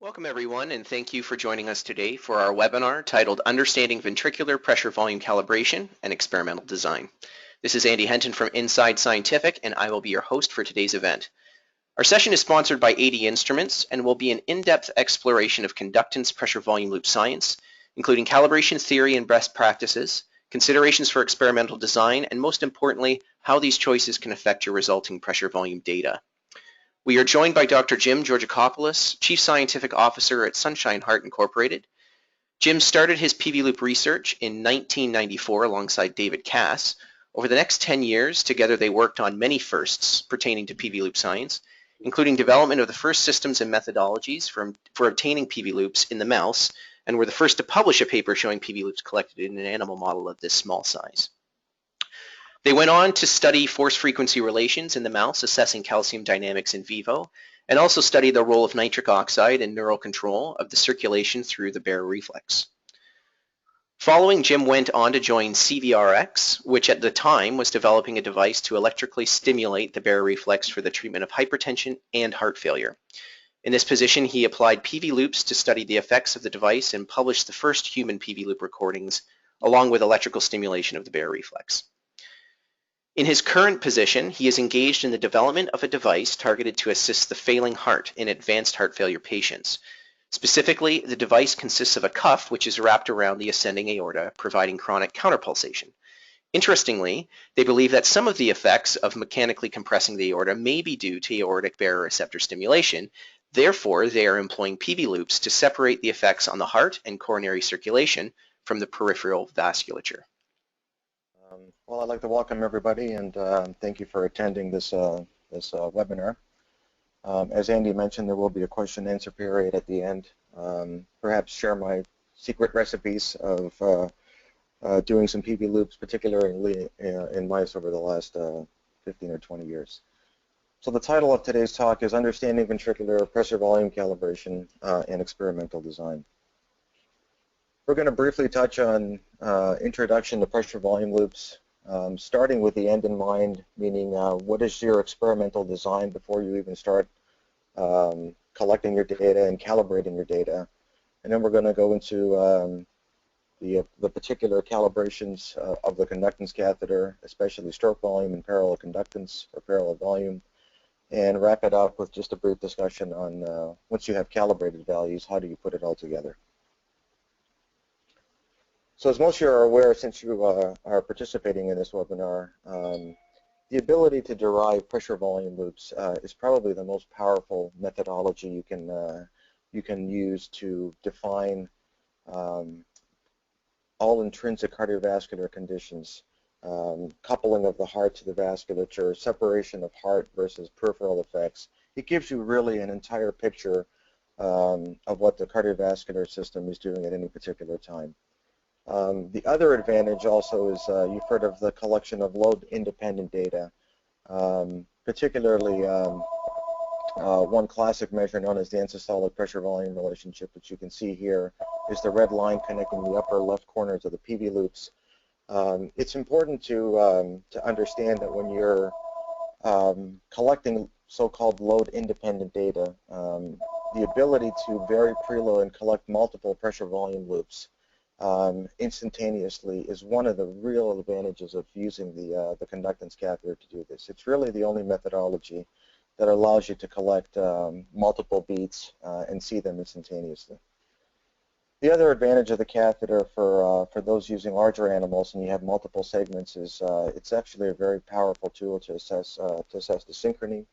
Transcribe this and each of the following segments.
Welcome everyone, and thank you for joining us today for our webinar titled Understanding Ventricular Pressure Volume Calibration and Experimental Design. This is Andy Henton from Inside Scientific, and I will be your host for today's event. Our session is sponsored by 80 Instruments and will be an in-depth exploration of conductance pressure volume loop science, including calibration theory and best practices, considerations for experimental design, and most importantly, how these choices can affect your resulting pressure volume data. We are joined by Dr. Jim Georgakopoulos, Chief Scientific Officer at Sunshine Heart Incorporated. Jim started his PV loop research in 1994 alongside David Cass. Over the next 10 years, together they worked on many firsts pertaining to PV loop science, including development of the first systems and methodologies for obtaining PV loops in the mouse, and were the first to publish a paper showing PV loops collected in an animal model of this small size. They went on to study force-frequency relations in the mouse, assessing calcium dynamics in vivo, and also study the role of nitric oxide in neural control of the circulation through the baroreflex. Following, Jim went on to join CVRx, which at the time was developing a device to electrically stimulate the baroreflex for the treatment of hypertension and heart failure. In this position, he applied PV loops to study the effects of the device and published the first human PV loop recordings, along with electrical stimulation of the baroreflex. In his current position, he is engaged in the development of a device targeted to assist the failing heart in advanced heart failure patients. Specifically, the device consists of a cuff which is wrapped around the ascending aorta, providing chronic counterpulsation. Interestingly, they believe that some of the effects of mechanically compressing the aorta may be due to aortic baroreceptor stimulation. Therefore, they are employing PV loops to separate the effects on the heart and coronary circulation from the peripheral vasculature. Well, I'd like to welcome everybody and thank you for attending this webinar. As Andy mentioned, there will be a question and answer period at the end. Perhaps share my secret recipes of doing some PV loops, particularly in mice over the last 15 or 20 years. So the title of today's talk is Understanding Ventricular Pressure Volume Calibration and Experimental Design. We're going to briefly touch on introduction to pressure volume loops, starting with the end in mind, meaning what is your experimental design before you even start collecting your data and calibrating your data. And then we're going to go into the particular calibrations of the conductance catheter, especially stroke volume and parallel conductance or parallel volume, and wrap it up with just a brief discussion on once you have calibrated values, how do you put it all together. So as most of you are aware, since you are participating in this webinar, the ability to derive pressure volume loops is probably the most powerful methodology you can use to define all intrinsic cardiovascular conditions, coupling of the heart to the vasculature, separation of heart versus peripheral effects. It gives you really an entire picture of what the cardiovascular system is doing at any particular time. The other advantage also is you've heard of the collection of load-independent data, particularly one classic measure known as the end-systolic pressure-volume relationship, which you can see here is the red line connecting the upper left corners of the PV loops. It's important to understand that when you're collecting so-called load-independent data, the ability to vary preload and collect multiple pressure-volume loops instantaneously is one of the real advantages of using the conductance catheter to do this. It's really the only methodology that allows you to collect multiple beats and see them instantaneously. The other advantage of the catheter for those using larger animals and you have multiple segments is it's actually a very powerful tool to assess the synchrony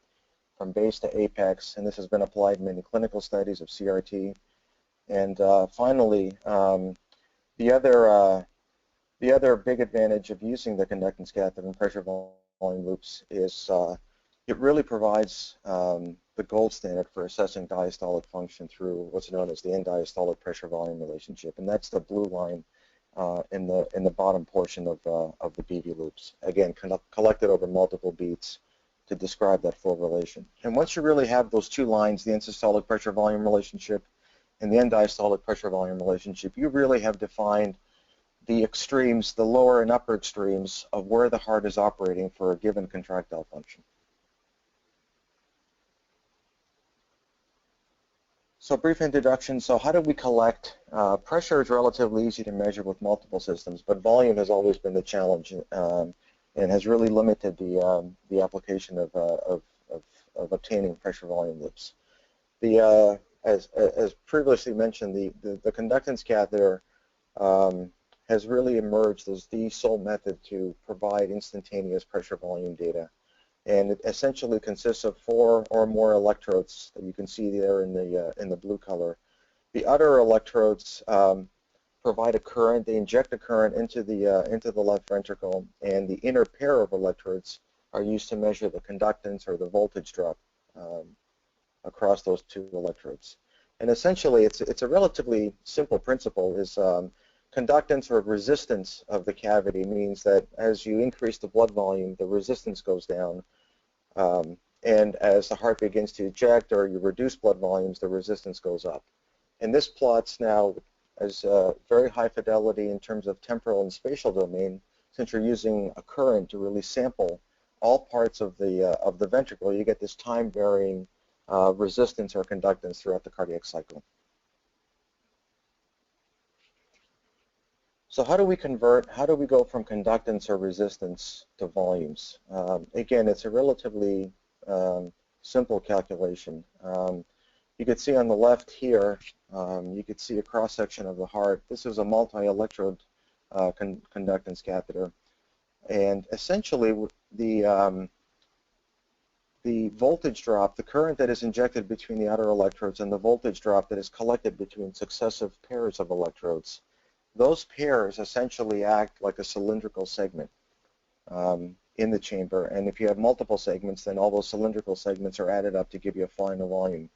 from base to apex, and this has been applied in many clinical studies of CRT. And finally, the other big advantage of using the conductance catheter and pressure volume loops is it really provides the gold standard for assessing diastolic function through what's known as the end diastolic pressure volume relationship, and that's the blue line in the bottom portion of the PV loops. Again, collected over multiple beats to describe that full relation. And once you really have those two lines, the end systolic pressure volume relationship and the end diastolic pressure volume relationship, you really have defined the extremes, the lower and upper extremes of where the heart is operating for a given contractile function. So brief introduction. So how do we collect? Pressure is relatively easy to measure with multiple systems, but volume has always been the challenge and has really limited the application of obtaining pressure volume loops. As previously mentioned, the conductance catheter has really emerged as the sole method to provide instantaneous pressure volume data. And it essentially consists of 4 or more electrodes that you can see there in the blue color. The outer electrodes provide a current. They inject a current into the left ventricle, and the inner pair of electrodes are used to measure the conductance or the voltage drop across those 2 electrodes. And essentially, it's a relatively simple principle. Is conductance or resistance of the cavity means that as you increase the blood volume, the resistance goes down, and as the heart begins to eject or you reduce blood volumes, the resistance goes up. And this plots now as very high fidelity in terms of temporal and spatial domain, since you're using a current to really sample all parts of the ventricle. You get this time-varying resistance or conductance throughout the cardiac cycle. So how do we convert? How do we go from conductance or resistance to volumes? Again, it's a relatively simple calculation. You could see on the left here, you could see a cross-section of the heart. This is a multi-electrode conductance catheter. And essentially, the voltage drop, the current that is injected between the outer electrodes and the voltage drop that is collected between successive pairs of electrodes, those pairs essentially act like a cylindrical segment in the chamber. And if you have multiple segments, then all those cylindrical segments are added up to give you a final volume.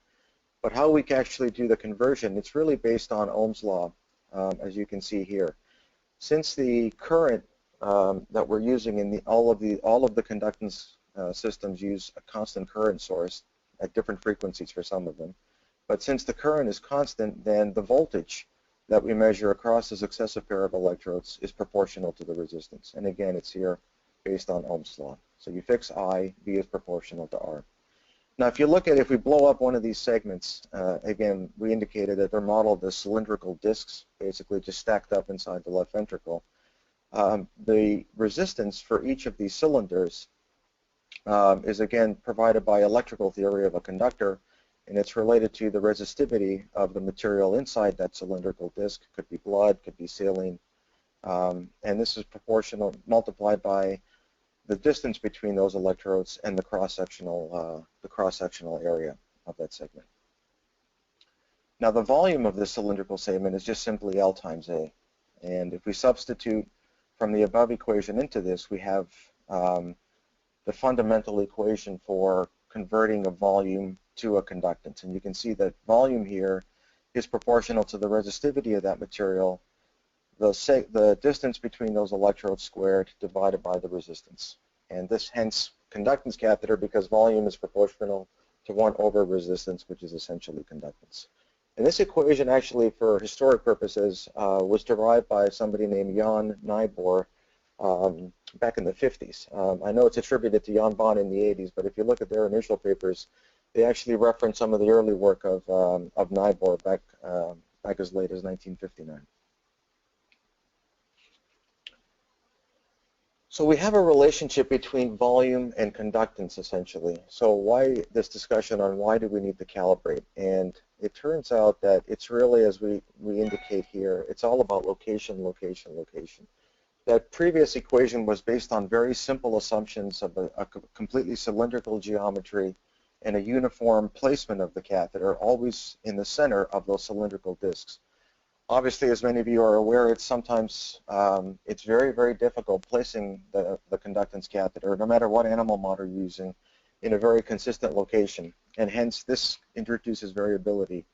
But how we can actually do the conversion, it's really based on Ohm's law, as you can see here. Since the current that we're using in all of the conductance systems use a constant current source at different frequencies for some of them. But since the current is constant, then the voltage that we measure across a successive pair of electrodes is proportional to the resistance. And again, it's here based on Ohm's law. So you fix I, V is proportional to R. Now, if you look at, if we blow up one of these segments, again, we indicated that they're modeled as cylindrical discs, basically just stacked up inside the left ventricle. The resistance for each of these cylinders is, again, provided by electrical theory of a conductor, and it's related to the resistivity of the material inside that cylindrical disc. Could be blood, could be saline, and this is proportional, multiplied by the distance between those electrodes and the cross-sectional area of that segment. Now, the volume of this cylindrical segment is just simply L times A, and if we substitute from the above equation into this, we have the fundamental equation for converting a volume to a conductance. And you can see that volume here is proportional to the resistivity of that material, the distance between those electrodes squared divided by the resistance. And this hence conductance catheter, because volume is proportional to 1 over resistance, which is essentially conductance. And this equation actually, for historic purposes, was derived by somebody named Jan Nybor back in the 50s. I know it's attributed to Jan Bond in the 80s, but if you look at their initial papers, they actually reference some of the early work of Nybor back as late as 1959. So we have a relationship between volume and conductance, essentially. So why this discussion on why do we need to calibrate? And it turns out that it's really, as we indicate here, it's all about location, location, location. That previous equation was based on very simple assumptions of a completely cylindrical geometry and a uniform placement of the catheter, always in the center of those cylindrical discs. Obviously, as many of you are aware, it's sometimes it's very, very difficult placing the conductance catheter, no matter what animal model you're using, in a very consistent location, and hence this introduces variability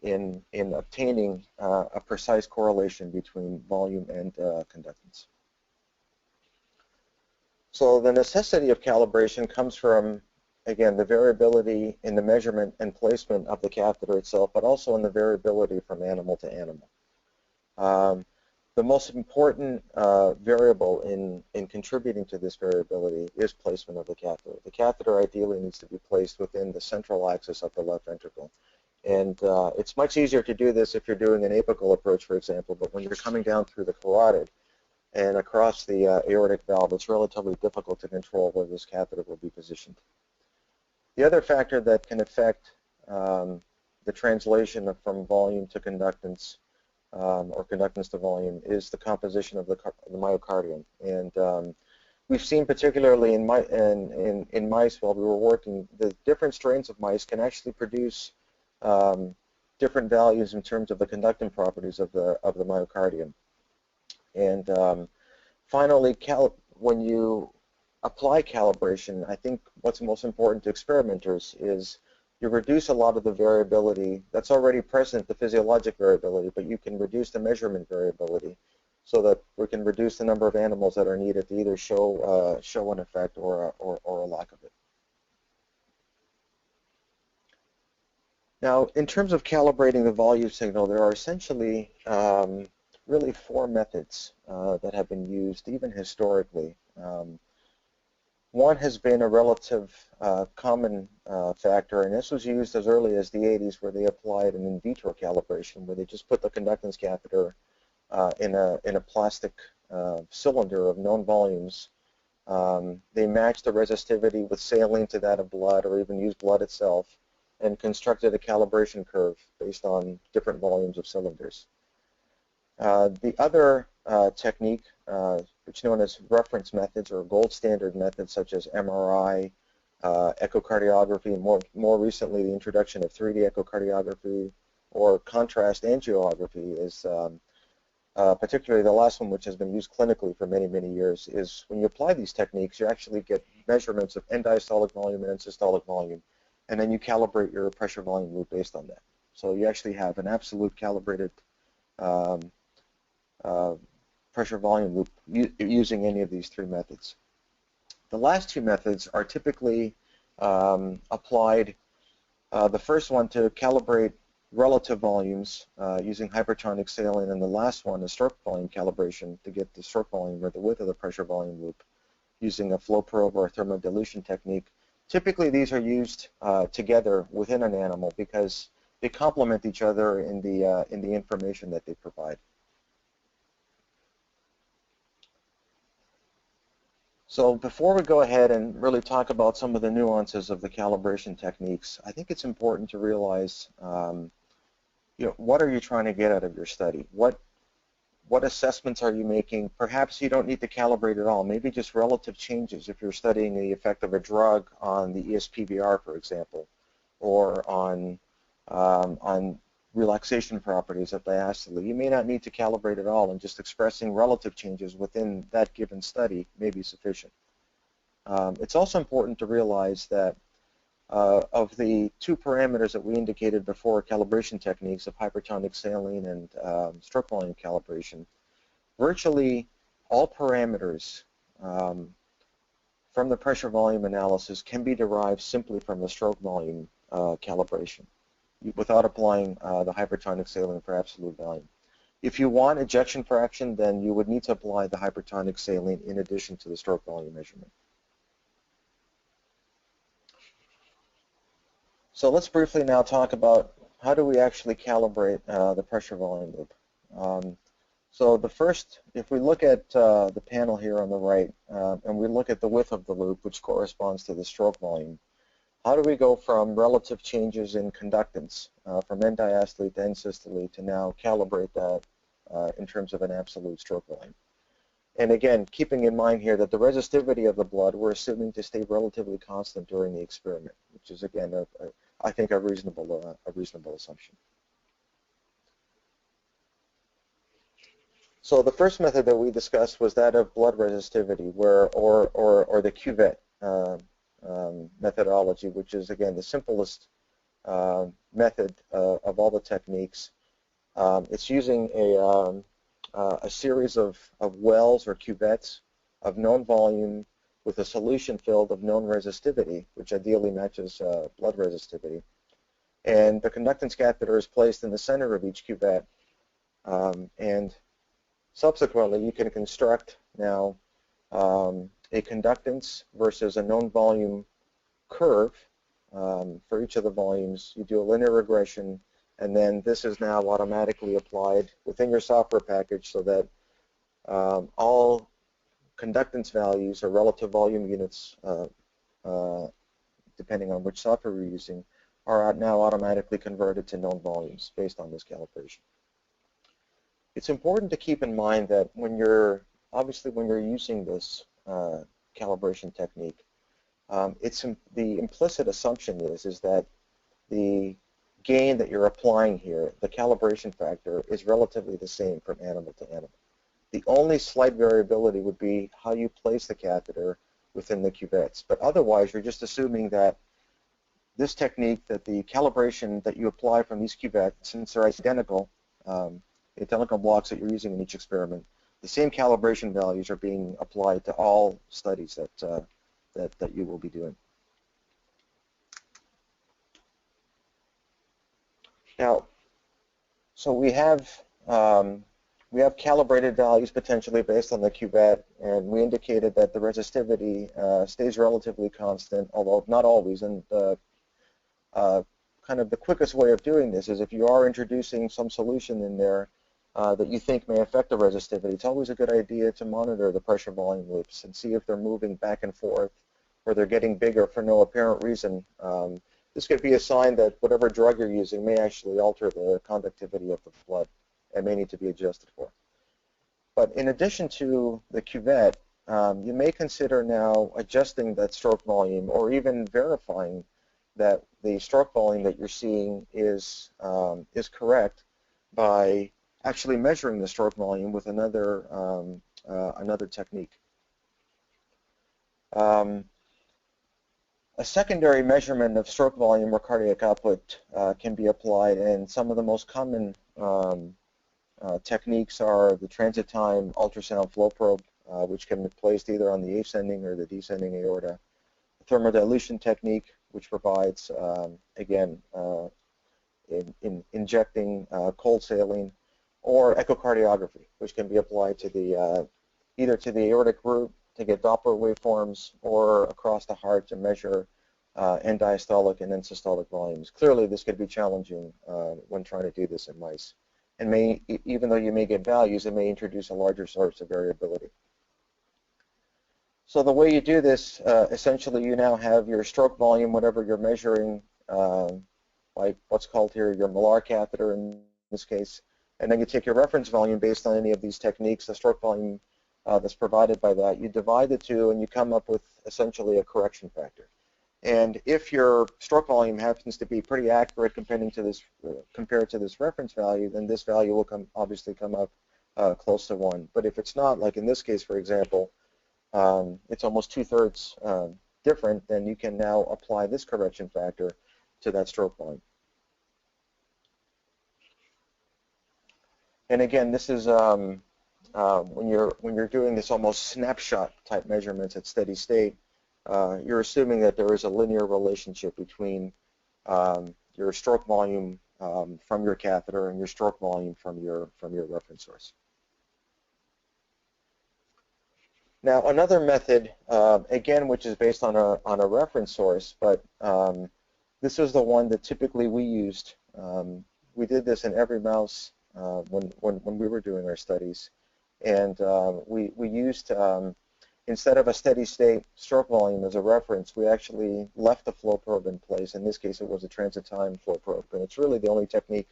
in obtaining a precise correlation between volume and conductance. So the necessity of calibration comes from, again, the variability in the measurement and placement of the catheter itself, but also in the variability from animal to animal. The most important variable in contributing to this variability is placement of the catheter. The catheter ideally needs to be placed within the central axis of the left ventricle. And it's much easier to do this if you're doing an apical approach, for example, but when you're coming down through the carotid and across the aortic valve, it's relatively difficult to control where this catheter will be positioned. The other factor that can affect the translation from volume to conductance or conductance to volume is the composition of the myocardium. And we've seen particularly in mice while we were working, the different strains of mice can actually produce different values in terms of the conducting properties of the myocardium. And finally, when you apply calibration, I think what's most important to experimenters is you reduce a lot of the variability that's already present, the physiologic variability, but you can reduce the measurement variability so that we can reduce the number of animals that are needed to either show an effect or a lack of it. Now, in terms of calibrating the volume signal, there are essentially really four methods that have been used, even historically. One has been a relative common factor, and this was used as early as the 80s, where they applied an in vitro calibration, where they just put the conductance catheter in a plastic cylinder of known volumes. They matched the resistivity with saline to that of blood, or even used blood itself, and constructed a calibration curve based on different volumes of cylinders. The other technique, which is known as reference methods or gold standard methods, such as MRI, echocardiography, and more recently the introduction of 3D echocardiography or contrast angiography, is particularly the last one, which has been used clinically for many, many years, is when you apply these techniques, you actually get measurements of end diastolic volume and end systolic volume, and then you calibrate your pressure volume loop based on that. So you actually have an absolute calibrated pressure volume loop using any of these three methods. The last two methods are typically applied, the first one to calibrate relative volumes using hypertonic saline, and the last one is stroke volume calibration to get the stroke volume or the width of the pressure volume loop using a flow probe or a thermodilution technique. Typically these are used together within an animal because they complement each other in the information that they provide. So before we go ahead and really talk about some of the nuances of the calibration techniques, I think it's important to realize, what are you trying to get out of your study? What assessments are you making? Perhaps you don't need to calibrate at all. Maybe just relative changes if you're studying the effect of a drug on the ESPBR, for example, or on relaxation properties of diastole. You may not need to calibrate at all, and just expressing relative changes within that given study may be sufficient. It's also important to realize that of the two parameters that we indicated before, calibration techniques of hypertonic saline and stroke volume calibration, virtually all parameters from the pressure volume analysis can be derived simply from the stroke volume calibration without applying the hypertonic saline for absolute volume. If you want ejection fraction, then you would need to apply the hypertonic saline in addition to the stroke volume measurement. So let's briefly now talk about how do we actually calibrate the pressure volume loop. So the first, if we look at the panel here on the right, and we look at the width of the loop, which corresponds to the stroke volume, how do we go from relative changes in conductance, from end diastole to end systole, to now calibrate that in terms of an absolute stroke volume? And again, keeping in mind here that the resistivity of the blood we're assuming to stay relatively constant during the experiment, which is again, I think, a reasonable assumption. So the first method that we discussed was that of blood resistivity, or the cuvette methodology, which is again the simplest method of all the techniques. It's using a series of wells or cuvettes of known volume with a solution filled of known resistivity, which ideally matches blood resistivity. And the conductance catheter is placed in the center of each cuvette, and subsequently you can construct now a conductance versus a known volume curve for each of the volumes. You do a linear regression, and then this is now automatically applied within your software package so that all conductance values or relative volume units, depending on which software you're using, are now automatically converted to known volumes based on this calibration. It's important to keep in mind that when you're using this calibration technique, the implicit assumption is that the gain that you're applying here, the calibration factor, is relatively the same from animal to animal. The only slight variability would be how you place the catheter within the cuvettes. But otherwise, you're just assuming that this technique, that the calibration that you apply from these cuvettes, since they're identical blocks that you're using in each experiment, the same calibration values are being applied to all studies that you will be doing. Now, so we have calibrated values potentially based on the cuvette, and we indicated that the resistivity stays relatively constant, although not always. And kind of the quickest way of doing this is if you are introducing some solution in there that you think may affect the resistivity, it's always a good idea to monitor the pressure volume loops and see if they're moving back and forth or they're getting bigger for no apparent reason. This could be a sign that whatever drug you're using may actually alter the conductivity of the blood and may need to be adjusted for. But in addition to the cuvette, you may consider now adjusting that stroke volume or even verifying that the stroke volume that you're seeing is correct by actually measuring the stroke volume with another technique. A secondary measurement of stroke volume or cardiac output can be applied, and some of the most common techniques are the transit time ultrasound flow probe, which can be placed either on the ascending or the descending aorta. The thermodilution technique, which provides, again, injecting cold saline, or echocardiography, which can be applied to the either to the aortic root to get Doppler waveforms or across the heart to measure end diastolic and end systolic volumes. Clearly, this could be challenging when trying to do this in mice, and even though you may get values, it may introduce a larger source of variability. So the way you do this, essentially, you now have your stroke volume, whatever you're measuring, like what's called here your Millar catheter in this case, and then you take your reference volume based on any of these techniques, the stroke volume that's provided by that. You divide the two, and you come up with essentially a correction factor. And if your stroke volume happens to be pretty accurate compared to this reference value, then this value will obviously come up close to 1. But if it's not, like in this case, for example, it's almost 2/3 different, then you can now apply this correction factor to that stroke volume. And again, this is when you're doing this almost snapshot type measurements at steady state, you're assuming that there is a linear relationship between your stroke volume from your catheter and your stroke volume from your reference source. Now, another method, again, which is based on a reference source, but this is the one that typically we used. We did this in every mouse when we were doing our studies, and we used instead of a steady state stroke volume as a reference, we actually left the flow probe in place. In this case, it was a transit time flow probe, and it's really the only technique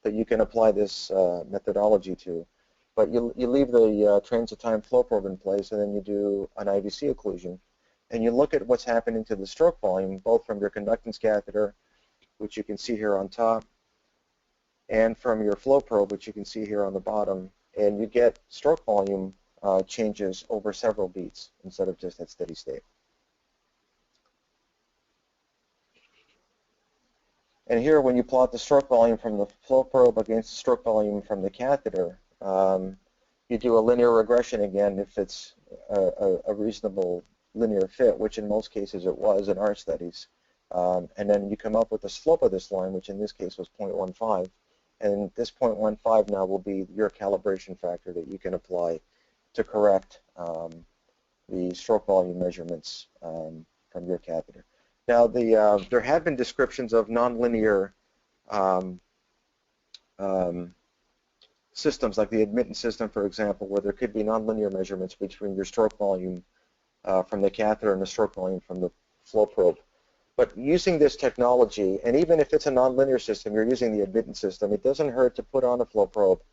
that you can apply this methodology to. But you leave the transit time flow probe in place, and then you do an IVC occlusion, and you look at what's happening to the stroke volume, both from your conductance catheter, which you can see here on top, and from your flow probe, which you can see here on the bottom, and you get stroke volume changes over several beats instead of just at steady state. And here, when you plot the stroke volume from the flow probe against the stroke volume from the catheter, you do a linear regression again if it's a reasonable linear fit, which in most cases it was in our studies. And then you come up with the slope of this line, which in this case was 0.15. And this 0.15 now will be your calibration factor that you can apply to correct the stroke volume measurements from your catheter. Now, there have been descriptions of nonlinear systems, like the admittance system, for example, where there could be nonlinear measurements between your stroke volume from the catheter and the stroke volume from the flow probe. But using this technology, and even if it's a nonlinear system, you're using the admittance system, it doesn't hurt to put on a flow probe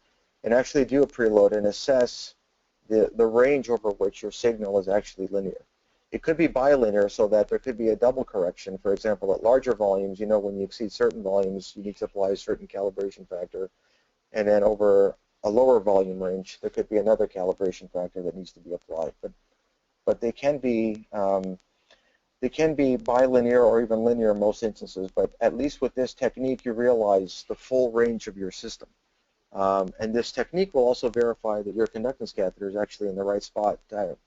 and actually do a preload and assess the range over which your signal is actually linear. It could be bilinear, so that there could be a double correction. For example, at larger volumes, you know, when you exceed certain volumes, you need to apply a certain calibration factor. And then over a lower volume range, there could be another calibration factor that needs to be applied. But they can be bilinear or even linear in most instances. But at least with this technique, you realize the full range of your system. And this technique will also verify that your conductance catheter is actually in the right spot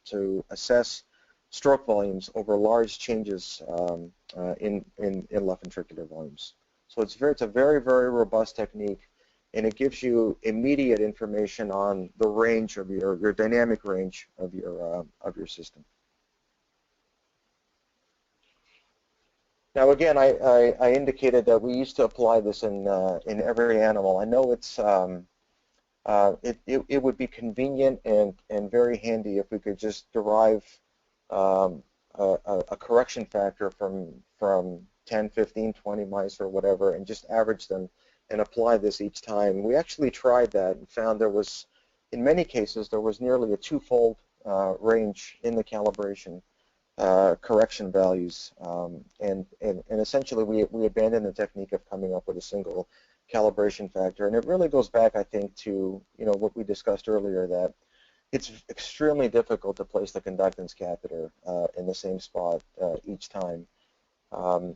to assess stroke volumes over large changes in left ventricular volumes. So it's a very, very robust technique, and it gives you immediate information on the range of your dynamic range of your system. Now, again, I indicated that we used to apply this in every animal. I know it would be convenient and very handy if we could just derive a correction factor from 10, 15, 20 mice or whatever, and just average them and apply this each time. We actually tried that and found there was, in many cases, there was nearly a twofold range in the calibration correction values, and essentially we abandoned the technique of coming up with a single calibration factor. And it really goes back, I think, to what we discussed earlier, that it's extremely difficult to place the conductance catheter in the same spot each time. The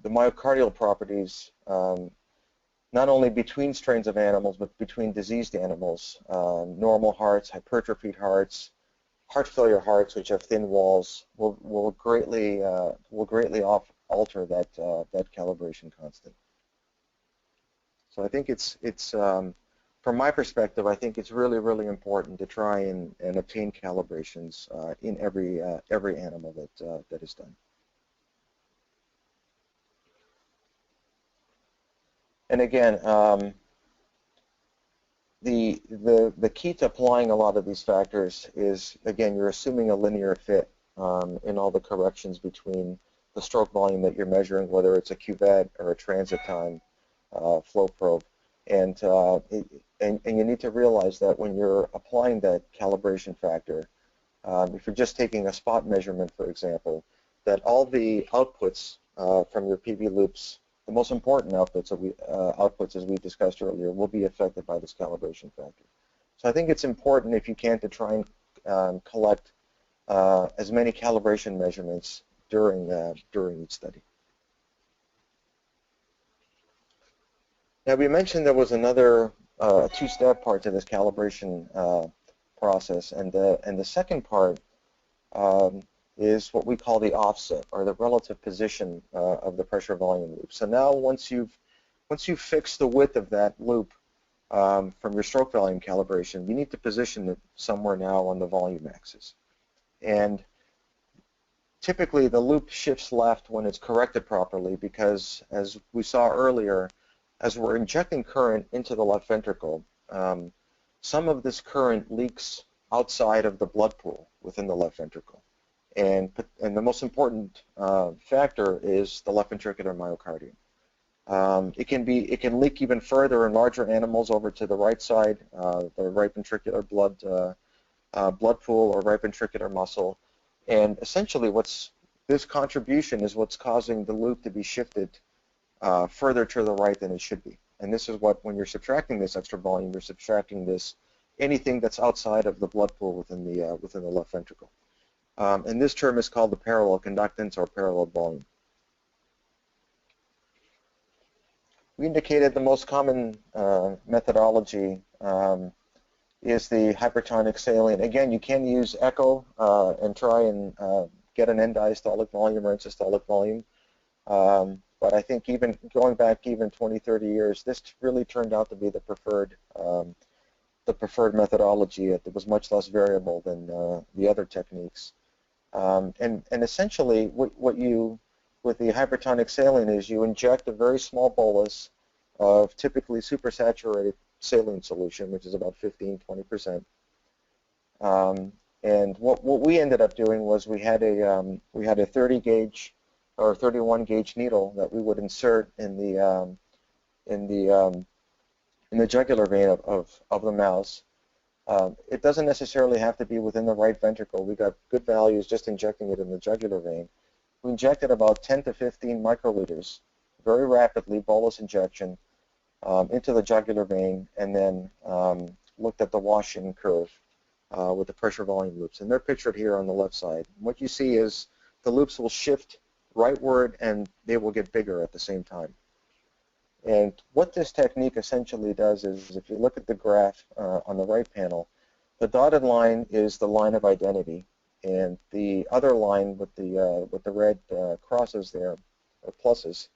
myocardial properties, not only between strains of animals, but between diseased animals, normal hearts, hypertrophied hearts, heart failure hearts, which have thin walls, will greatly alter that calibration constant. So I think it's from my perspective, I think it's really, really important to try and obtain calibrations in every animal that is done. And again, the key to applying a lot of these factors is, again, you're assuming a linear fit in all the corrections between the stroke volume that you're measuring, whether it's a cuvette or a transit time flow probe. And you need to realize that when you're applying that calibration factor, if you're just taking a spot measurement, for example, that all the outputs from your PV loops, the most important outputs, as we discussed earlier, will be affected by this calibration factor. So I think it's important, if you can, to try and collect as many calibration measurements during each study. Now, we mentioned there was another two-step part to this calibration process, and the second part is what we call the offset, or the relative position of the pressure volume loop. So now, once you've fixed the width of that loop from your stroke volume calibration, you need to position it somewhere now on the volume axis. And typically, the loop shifts left when it's corrected properly, because, as we saw earlier, as we're injecting current into the left ventricle, some of this current leaks outside of the blood pool within the left ventricle. And the most important factor is the left ventricular myocardium. It can leak even further in larger animals over to the right side, the right ventricular blood pool or right ventricular muscle. And essentially, this contribution is what's causing the loop to be shifted further to the right than it should be. And this is what, when you're subtracting this extra volume, you're subtracting anything that's outside of the blood pool within the left ventricle. And this term is called the parallel conductance or parallel volume. We indicated the most common methodology is the hypertonic saline. Again, you can use echo and try and get an end-diastolic volume or insystolic volume. But I think even going back even 20, 30 years, this really turned out to be the preferred methodology. It was much less variable than the other techniques. And essentially, what you with the hypertonic saline is you inject a very small bolus of typically supersaturated saline solution, which is about 15–20%. And what we ended up doing was we had a 30 gauge or 31 gauge needle that we would insert in the jugular vein of the mouse. It doesn't necessarily have to be within the right ventricle. We got good values just injecting it in the jugular vein. We injected about 10 to 15 microliters, very rapidly, bolus injection, into the jugular vein, and then looked at the wash-in curve with the pressure volume loops. And they're pictured here on the left side. What you see is the loops will shift rightward and they will get bigger at the same time. And what this technique essentially does is, if you look at the graph on the right panel, the dotted line is the line of identity, and the other line with the red crosses there, or pluses,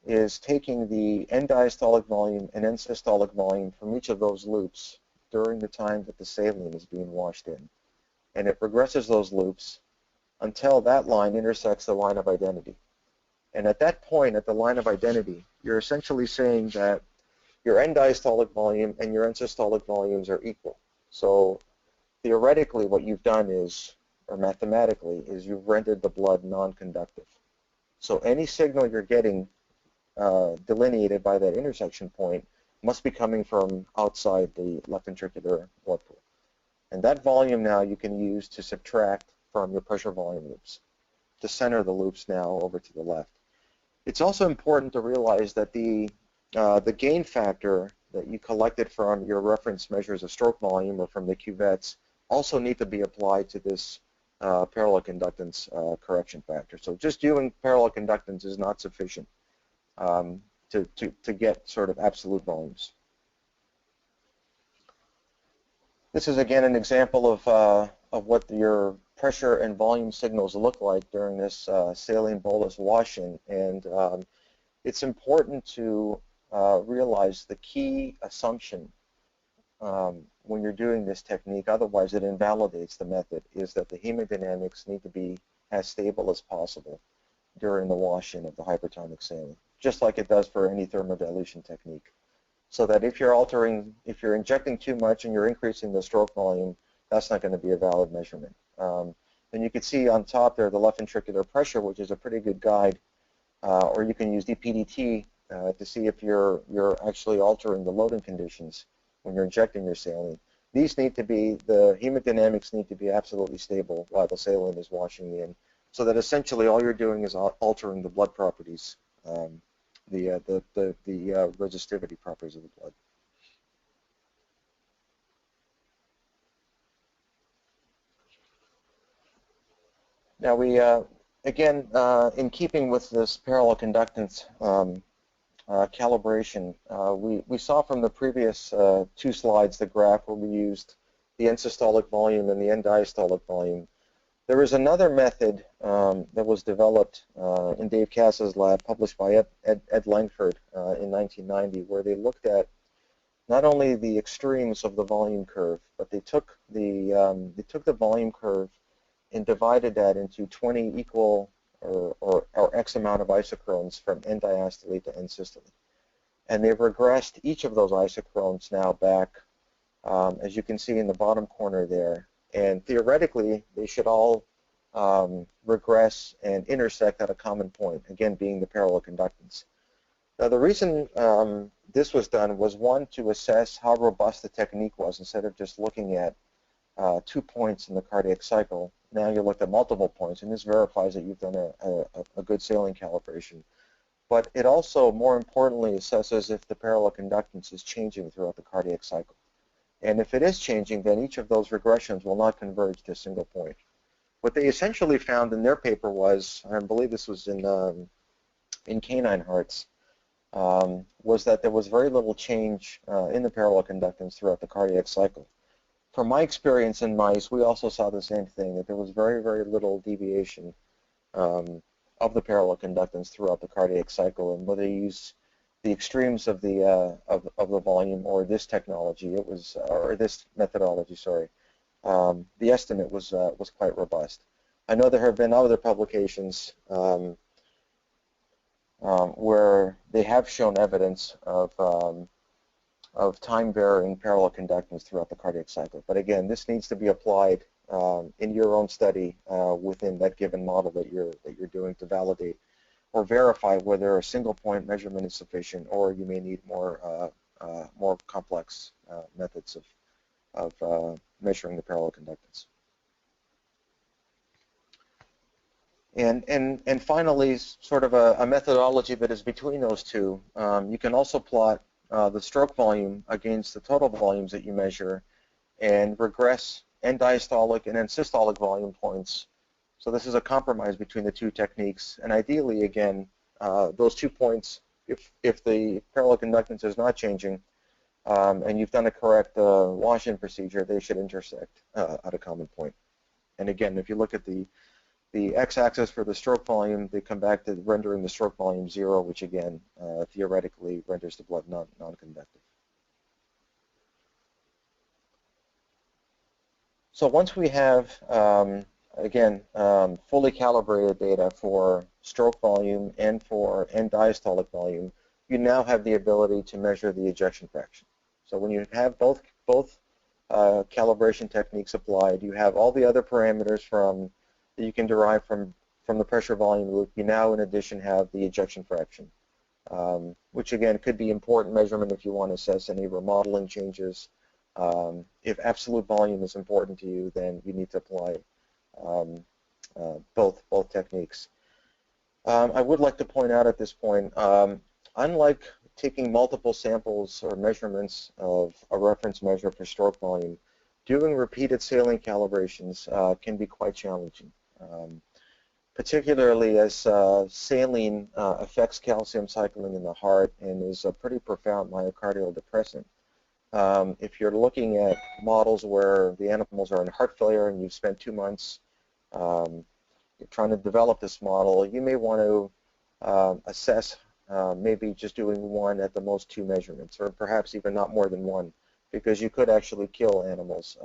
is taking the end diastolic volume and end systolic volume from each of those loops during the time that the saline is being washed in. And it regresses those loops until that line intersects the line of identity. And at that point, at the line of identity, you're essentially saying that your end diastolic volume and your end systolic volumes are equal. So theoretically, what you've done is, or mathematically, is you've rendered the blood non-conductive. So any signal you're getting delineated by that intersection point must be coming from outside the left ventricular blood pool. And that volume now you can use to subtract from your pressure volume loops, to center the loops now over to the left. It's also important to realize that the gain factor that you collected from your reference measures of stroke volume or from the cuvettes also need to be applied to this parallel conductance correction factor. So just doing parallel conductance is not sufficient to get sort of absolute volumes. This is again an example of what your pressure and volume signals look like during this saline bolus wash-in, and it's important to realize the key assumption when you're doing this technique, otherwise it invalidates the method, is that the hemodynamics need to be as stable as possible during the wash-in of the hypertonic saline, just like it does for any thermodilution technique. So that if you're injecting too much and you're increasing the stroke volume, that's not going to be a valid measurement. And you can see on top there the left ventricular pressure, which is a pretty good guide, or you can use DPDT to see if you're actually altering the loading conditions when you're injecting your saline. These need to be, the hemodynamics need to be absolutely stable while the saline is washing in, so that essentially all you're doing is altering the blood properties, the resistivity properties of the blood. Now we, again, in keeping with this parallel conductance calibration, we saw from the previous two slides the graph where we used the end systolic volume and the end diastolic volume. There is another method that was developed in Dave Cass's lab, published by Ed Langford in 1990, where they looked at not only the extremes of the volume curve, but they took the volume curve and divided that into 20 equal or X amount of isochrones from end diastole to end systole. And they've regressed each of those isochrones now back, as you can see in the bottom corner there. And theoretically, they should all regress and intersect at a common point, again being the parallel conductance. Now the reason this was done was, one, to assess how robust the technique was. Instead of just looking at 2 points in the cardiac cycle, now you looked at multiple points, and this verifies that you've done a good saline calibration. But it also, more importantly, assesses if the parallel conductance is changing throughout the cardiac cycle. And if it is changing, then each of those regressions will not converge to a single point. What they essentially found in their paper was, I believe this was in canine hearts, was that there was very little change in the parallel conductance throughout the cardiac cycle. From my experience in mice, we also saw the same thing, that there was very, very little deviation of the parallel conductance throughout the cardiac cycle. And whether you use the extremes of the volume or this technology, it was, or this methodology, sorry, the estimate was quite robust. I know there have been other publications where they have shown evidence of time-varying parallel conductance throughout the cardiac cycle. But again, this needs to be applied in your own study within that given model that you're doing to validate or verify whether a single-point measurement is sufficient, or you may need more complex methods of measuring the parallel conductance. And finally, sort of a methodology that is between those two, you can also plot the stroke volume against the total volumes that you measure and regress end diastolic and end systolic volume points. So this is a compromise between the two techniques, and ideally, again, those 2 points, if the parallel conductance is not changing and you've done a correct wash-in procedure, they should intersect at a common point. And again, if you look at the x-axis for the stroke volume, they come back to rendering the stroke volume 0, which again, theoretically renders the blood non-conductive. So once we have, again, fully calibrated data for stroke volume and for end diastolic volume, you now have the ability to measure the ejection fraction. So when you have both calibration techniques applied, you have all the other parameters that you can derive from the pressure volume loop. You now, in addition, have the ejection fraction, which again could be important measurement if you want to assess any remodeling changes. If absolute volume is important to you, then you need to apply both techniques. I would like to point out at this point, unlike taking multiple samples or measurements of a reference measure for stroke volume, doing repeated saline calibrations can be quite challenging, particularly as saline affects calcium cycling in the heart and is a pretty profound myocardial depressant. If you're looking at models where the animals are in heart failure and you've spent 2 months trying to develop this model, you may want to assess maybe just doing 1 at the most 2 measurements, or perhaps even not more than 1, because you could actually kill animals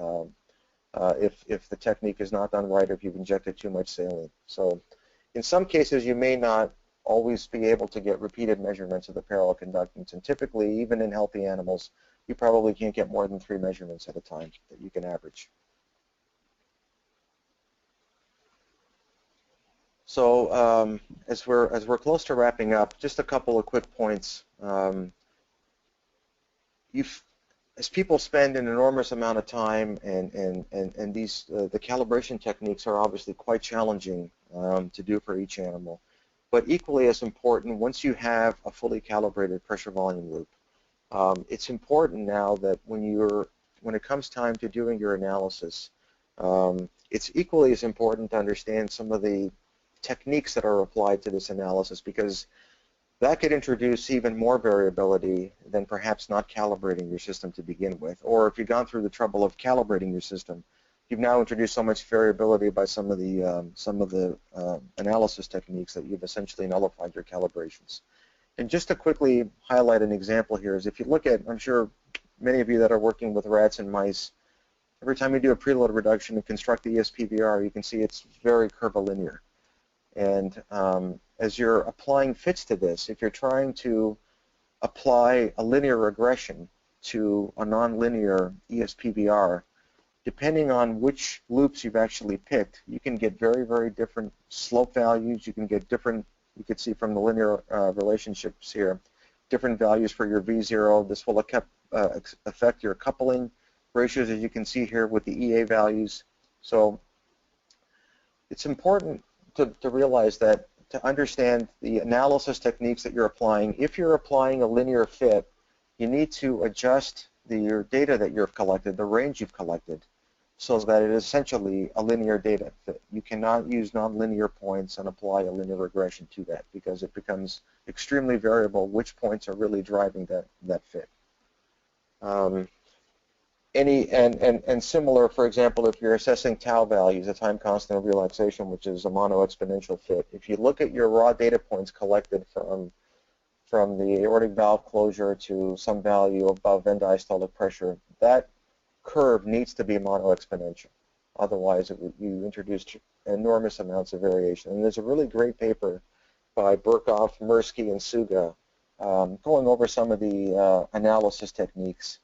if the technique is not done right, or if you've injected too much saline. So in some cases, you may not always be able to get repeated measurements of the parallel conductance, and typically, even in healthy animals, you probably can't get more than 3 measurements at a time that you can average. So as we're close to wrapping up, just a couple of quick points. As people spend an enormous amount of time, and these the calibration techniques are obviously quite challenging to do for each animal, but equally as important, once you have a fully calibrated pressure volume loop, it's important now that when it comes time to doing your analysis, it's equally as important to understand some of the techniques that are applied to this analysis, because that could introduce even more variability than perhaps not calibrating your system to begin with. Or if you've gone through the trouble of calibrating your system, you've now introduced so much variability by some of the analysis techniques that you've essentially nullified your calibrations. And just to quickly highlight an example here is, if you look at, I'm sure many of you that are working with rats and mice, every time you do a preload reduction and construct the ESPBR, you can see it's very curvilinear. And as you're applying fits to this, if you're trying to apply a linear regression to a nonlinear ESPBR, depending on which loops you've actually picked, you can get very, very different slope values. You can get different, you can see from the linear relationships here, different values for your V0. This will affect your coupling ratios, as you can see here with the EA values. So it's important to realize that, to understand the analysis techniques that you're applying. If you're applying a linear fit, you need to adjust your data that you've collected, the range you've collected, so that it is essentially a linear data fit. You cannot use nonlinear points and apply a linear regression to that, because it becomes extremely variable which points are really driving that fit. And similar, for example, if you're assessing tau values, the time constant of relaxation, which is a mono-exponential fit, if you look at your raw data points collected from the aortic valve closure to some value above end diastolic pressure, that curve needs to be mono-exponential. Otherwise, you introduce enormous amounts of variation. And there's a really great paper by Burkhoff, Mirsky, and Suga, going over some of the analysis techniques.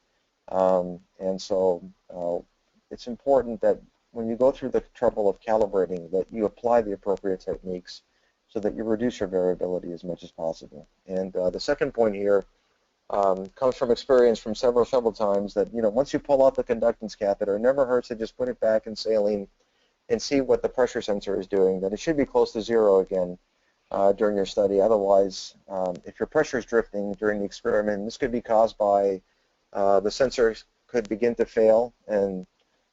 And so it's important that when you go through the trouble of calibrating, that you apply the appropriate techniques so that you reduce your variability as much as possible. And the second point here comes from experience from several times that, once you pull out the conductance catheter, it never hurts to just put it back in saline and see what the pressure sensor is doing, that it should be close to zero again during your study. Otherwise, if your pressure is drifting during the experiment, this could be caused by the sensor could begin to fail, and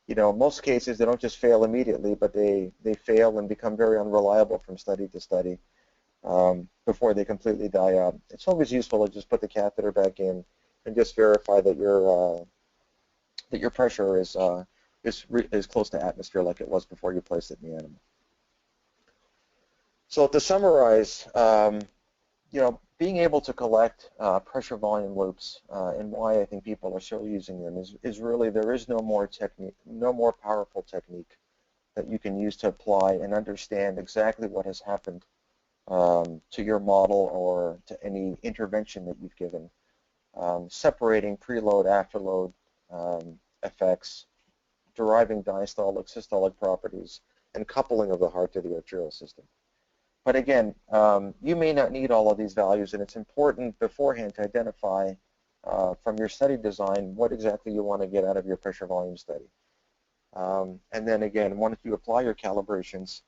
in most cases they don't just fail immediately, but they fail and become very unreliable from study to study before they completely die out. It's always useful to just put the catheter back in and just verify that your pressure is close to atmosphere like it was before you placed it in the animal. So to summarize, being able to collect pressure volume loops and why I think people are still using them is really there is no more powerful technique that you can use to apply and understand exactly what has happened to your model or to any intervention that you've given. Separating preload, afterload effects, deriving diastolic, systolic properties, and coupling of the heart to the arterial system. But again, you may not need all of these values, and it's important beforehand to identify from your study design what exactly you want to get out of your pressure volume study. And then again, once you apply your calibrations,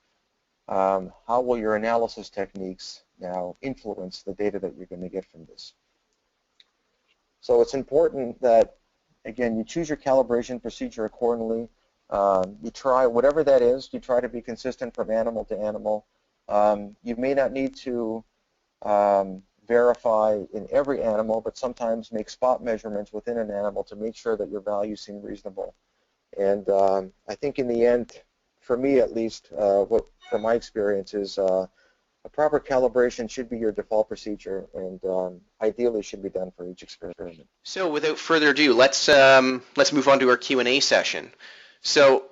how will your analysis techniques now influence the data that you're going to get from this? So it's important that, again, you choose your calibration procedure accordingly. You try, whatever that is, you try to be consistent from animal to animal. You may not need to verify in every animal, but sometimes make spot measurements within an animal to make sure that your values seem reasonable. And I think in the end, for me at least, from my experience, is a proper calibration should be your default procedure, and ideally should be done for each experiment. So without further ado, let's move on to our Q&A session. So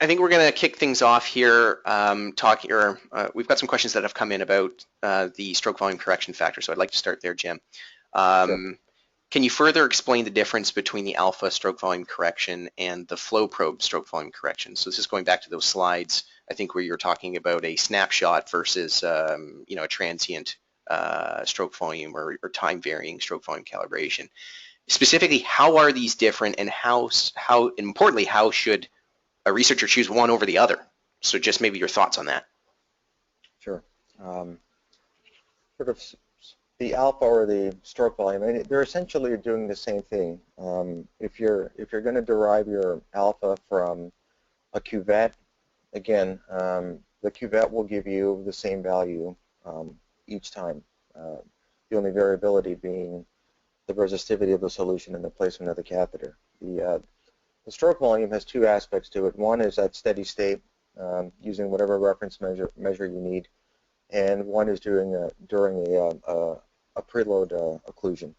I think we're going to kick things off here. We've got some questions that have come in about the stroke volume correction factor. So I'd like to start there, Jim. Sure. Can you further explain the difference between the alpha stroke volume correction and the flow probe stroke volume correction? So this is going back to those slides, I think, where you were talking about a snapshot versus a transient stroke volume or time varying stroke volume calibration. Specifically, how are these different, and how importantly, how should a researcher choose one over the other? So just maybe your thoughts on that. Sure. Sort of the alpha or the stroke volume, I mean, they're essentially doing the same thing. If you're going to derive your alpha from a cuvette, again, the cuvette will give you the same value each time. The only variability being the resistivity of the solution and the placement of the catheter. The stroke volume has two aspects to it. One is at steady state, using whatever reference measure you need, and one is during a preload occlusion.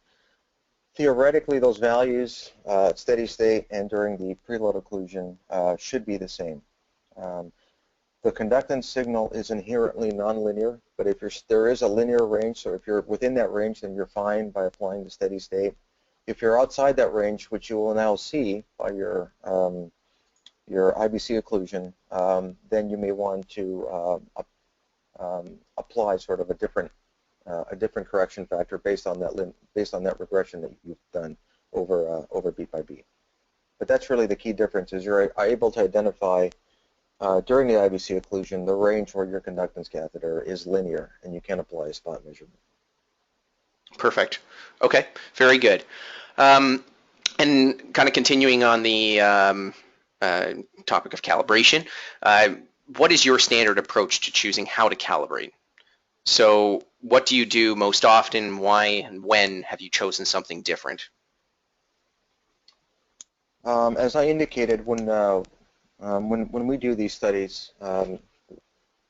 Theoretically, those values at steady state and during the preload occlusion should be the same. The conductance signal is inherently nonlinear, but if there is a linear range, so if you're within that range, then you're fine by applying the steady state. If you're outside that range, which you will now see by your IBC occlusion, then you may want to apply sort of a different correction factor based on that regression that you've done over beat by beat. But that's really the key difference, is you're able to identify during the IBC occlusion the range where your conductance catheter is linear, and you can apply a spot measurement. Perfect. Okay, very good. And kind of continuing on the topic of calibration, what is your standard approach to choosing how to calibrate? So what do you do most often, why, and when have you chosen something different? As I indicated, when we do these studies,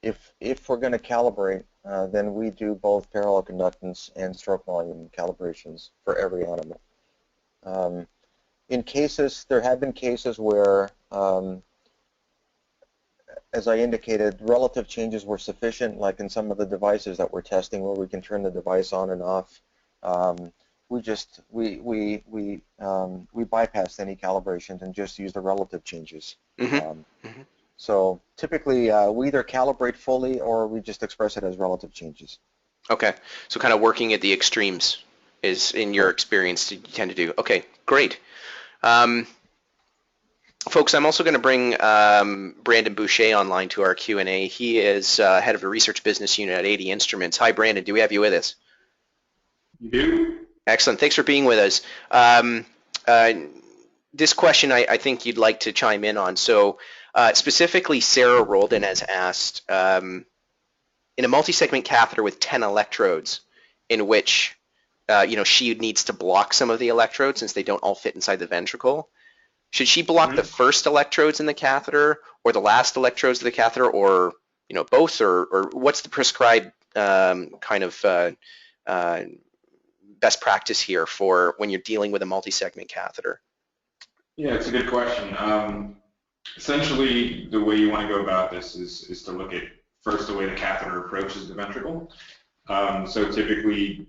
if we're going to calibrate, then we do both parallel conductance and stroke volume calibrations for every animal. There have been cases where, based on that regression that you've done over beat by beat, but that's really the key difference, is you're able to identify during the IBC occlusion the range where your conductance catheter is linear, and you can apply a spot measurement. In cases, there have been cases where as I indicated, relative changes were sufficient, like in some of the devices that we're testing where we can turn the device on and off. We bypassed any calibrations and just use the relative changes. So typically we either calibrate fully or we just express it as relative changes. Okay, so kind of working at the extremes is, in your experience, you tend to do. Okay, great. Folks, I'm also going to bring Brandon Boucher online to our Q&A. He is head of the research business unit at 80 Instruments. Hi, Brandon. Do we have you with us? You do. Excellent. Thanks for being with us. This question I think you'd like to chime in on. So specifically, Sarah Roldan has asked, in a multi-segment catheter with 10 electrodes, in which she needs to block some of the electrodes since they don't all fit inside the ventricle, should she block the first electrodes in the catheter or the last electrodes of the catheter, or both, or what's the prescribed kind of best practice here for when you're dealing with a multi-segment catheter? Yeah, it's a good question. Essentially, the way you want to go about this is to look at first the way the catheter approaches the ventricle. So typically,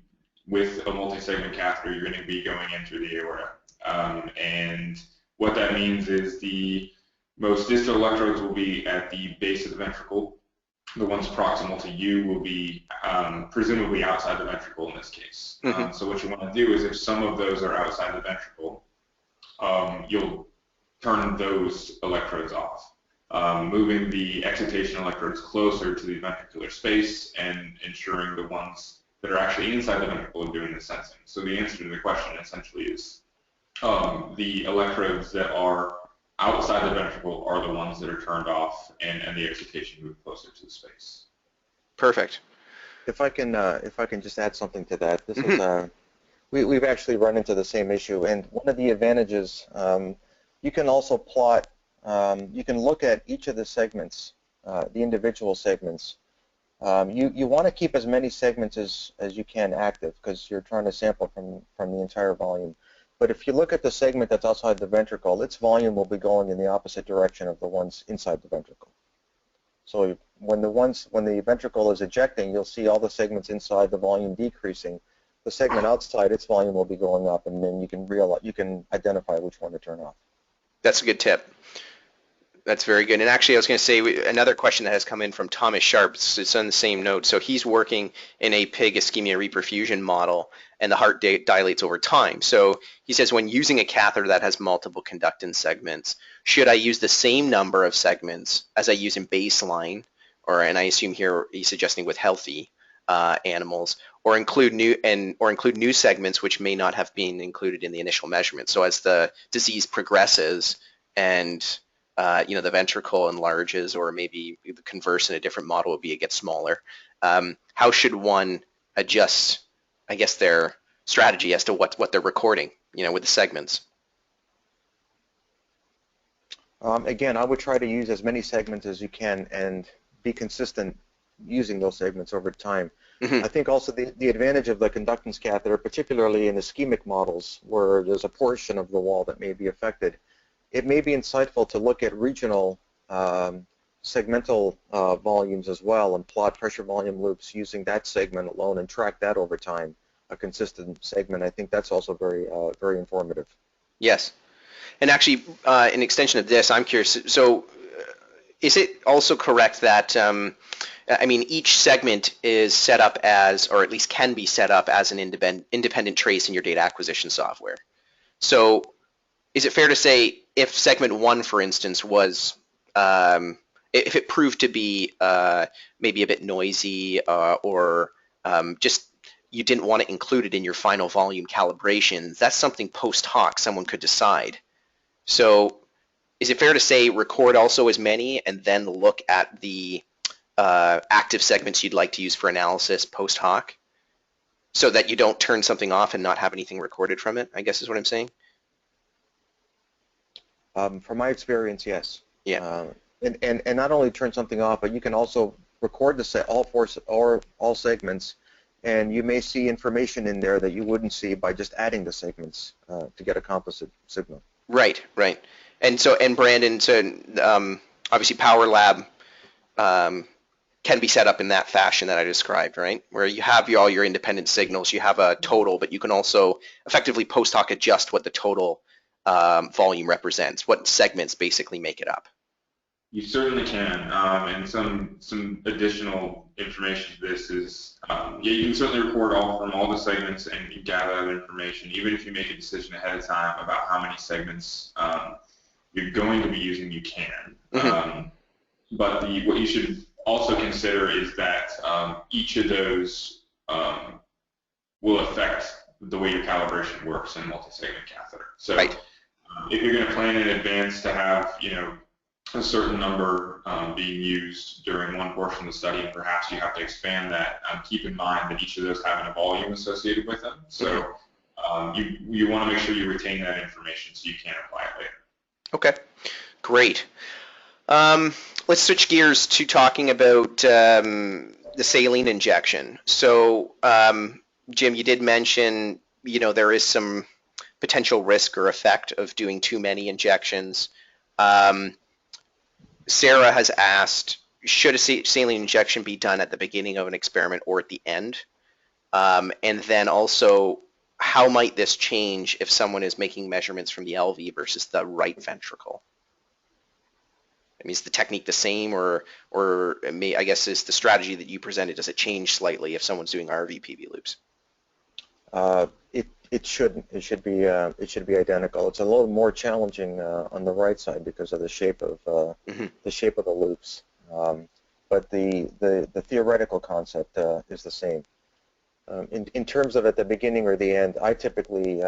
with a multi-segment catheter, you're going to be going in through the aorta, and what that means is the most distal electrodes will be at the base of the ventricle. The ones proximal to you will be presumably outside the ventricle in this case. So what you want to do is, if some of those are outside the ventricle, you'll turn those electrodes off, moving the excitation electrodes closer to the ventricular space and ensuring the ones that are actually inside the ventricle are doing the sensing. So the answer to the question essentially is the electrodes that are outside the ventricle are the ones that are turned off, and the excitation moved closer to the space. Perfect. If I can just add something to that, this is we've actually run into the same issue, and one of the advantages, you can also plot, you can look at each of the segments, the individual segments. You want to keep as many segments as you can active, because you're trying to sample from the entire volume. But if you look at the segment that's outside the ventricle, its volume will be going in the opposite direction of the ones inside the ventricle. So when the ventricle is ejecting, you'll see all the segments inside the volume decreasing. The segment outside, its volume will be going up, and then you can identify which one to turn off. That's a good tip. That's very good. And actually, I was going to say another question that has come in from Thomas Sharp. It's on the same note. So he's working in a pig ischemia reperfusion model, and the heart dilates over time. So he says, when using a catheter that has multiple conductance segments, should I use the same number of segments as I use in baseline, and I assume here he's suggesting with healthy animals, or include new segments which may not have been included in the initial measurement? So as the disease progresses and the ventricle enlarges, or maybe the converse in a different model would be it gets smaller, how should one adjust, I guess, their strategy as to what they're recording, with the segments? Again, I would try to use as many segments as you can and be consistent using those segments over time. I think also the advantage of the conductance catheter, particularly in ischemic models where there's a portion of the wall that may be affected, it may be insightful to look at regional segmental volumes as well and plot pressure volume loops using that segment alone and track that over time, a consistent segment. I think that's also very, very informative. Yes. And actually, in extension of this, I'm curious, so is it also correct that, each segment is set up as, or at least can be set up as an independent trace in your data acquisition software? So is it fair to say if segment 1, for instance, was, if it proved to be maybe a bit noisy or just you didn't want to include it in your final volume calibrations, that's something post hoc someone could decide. So is it fair to say record also as many and then look at the active segments you'd like to use for analysis post hoc, so that you don't turn something off and not have anything recorded from it, I guess is what I'm saying? From my experience, yes. Yeah. And not only turn something off, but you can also record all segments, and you may see information in there that you wouldn't see by just adding the segments to get a composite signal. Right, right. And Brandon, so obviously Power Lab can be set up in that fashion that I described, right? Where you have all your independent signals, you have a total, but you can also effectively post hoc adjust what the total volume represents, what segments basically make it up. You certainly can, and some additional information to this is, yeah, you can certainly record from all the segments and gather that information, even if you make a decision ahead of time about how many segments you're going to be using, you can. But what you should also consider is that each of those will affect the way your calibration works in a multi-segment catheter. So right. If you're going to plan in advance to have, a certain number being used during one portion of the study, and perhaps you have to expand that, keep in mind that each of those have a volume associated with them. So you want to make sure you retain that information so you can apply it later. Okay, great. Let's switch gears to talking about the saline injection. So, Jim, you did mention, there is some potential risk or effect of doing too many injections. Sarah has asked, should a saline injection be done at the beginning of an experiment or at the end? And then also, how might this change if someone is making measurements from the LV versus the right ventricle? I mean, is the technique the same, or I guess is the strategy that you presented, does it change slightly if someone's doing RV PV loops? It shouldn't. It should be identical. It's a little more challenging on the right side because of the shape of the loops. But the theoretical concept is the same. In terms of at the beginning or the end, I typically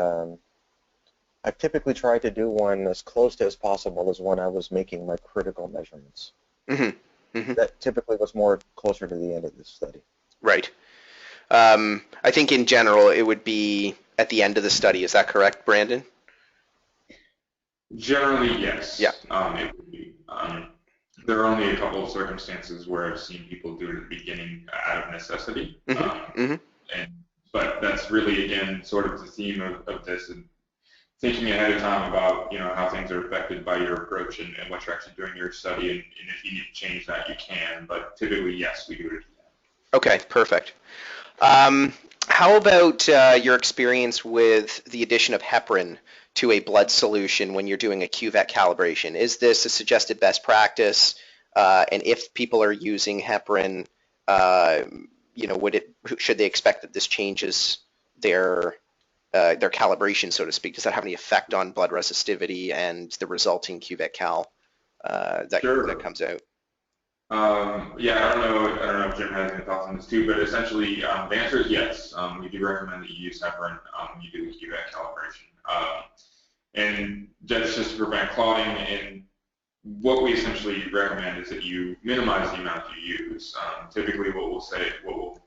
try to do one as close to as possible as when I was making my critical measurements. That typically was more closer to the end of the study. Right. I think in general it would be at the end of the study. Is that correct, Brandon? Generally, yes. Yeah. It would be. There are only a couple of circumstances where I've seen people do it at the beginning out of necessity. But that's really, again, sort of the theme of this, and thinking ahead of time about how things are affected by your approach and what you're actually doing in your study, and if you need to change that, you can. But typically, yes, we do it at the end. Okay, perfect. How about your experience with the addition of heparin to a blood solution when you're doing a cuvette calibration? Is this a suggested best practice? And if people are using heparin, should they expect that this changes their calibration, so to speak? Does that have any effect on blood resistivity and the resulting cuvette cal that comes out? Yeah, I don't know if Jim has any thoughts on this too, but essentially the answer is yes. We do recommend that you use heparin when you do the cuvette calibration. And that's just to prevent clotting, and what we essentially recommend is that you minimize the amount you use. Typically what we'll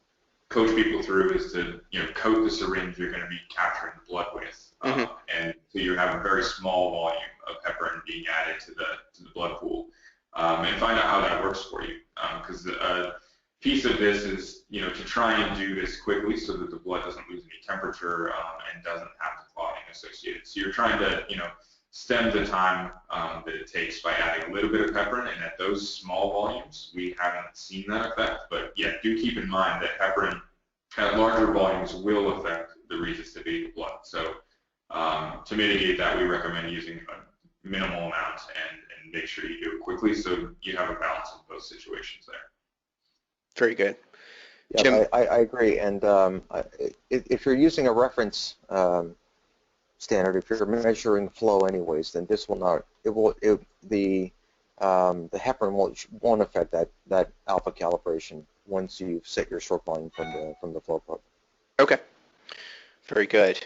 coach people through is to coat the syringe you're going to be capturing the blood with. And so you have a very small volume of heparin being added to the blood pool. And find out how that works for you, because a piece of this is, to try and do this quickly so that the blood doesn't lose any temperature and doesn't have the clotting associated. So you're trying to, stem the time that it takes by adding a little bit of heparin, and at those small volumes, we haven't seen that effect. But yeah, do keep in mind that heparin at larger volumes will affect the resistivity of the blood. So to mitigate that, we recommend using a minimal amount and make sure you do it quickly so you have a balance of both situations there. Very good. Yeah, Jim? I agree. And if you're using a reference standard, if you're measuring flow anyways, then this will not. The heparin won't affect that alpha calibration once you've set your stroke volume from the flow probe. Okay. Very good.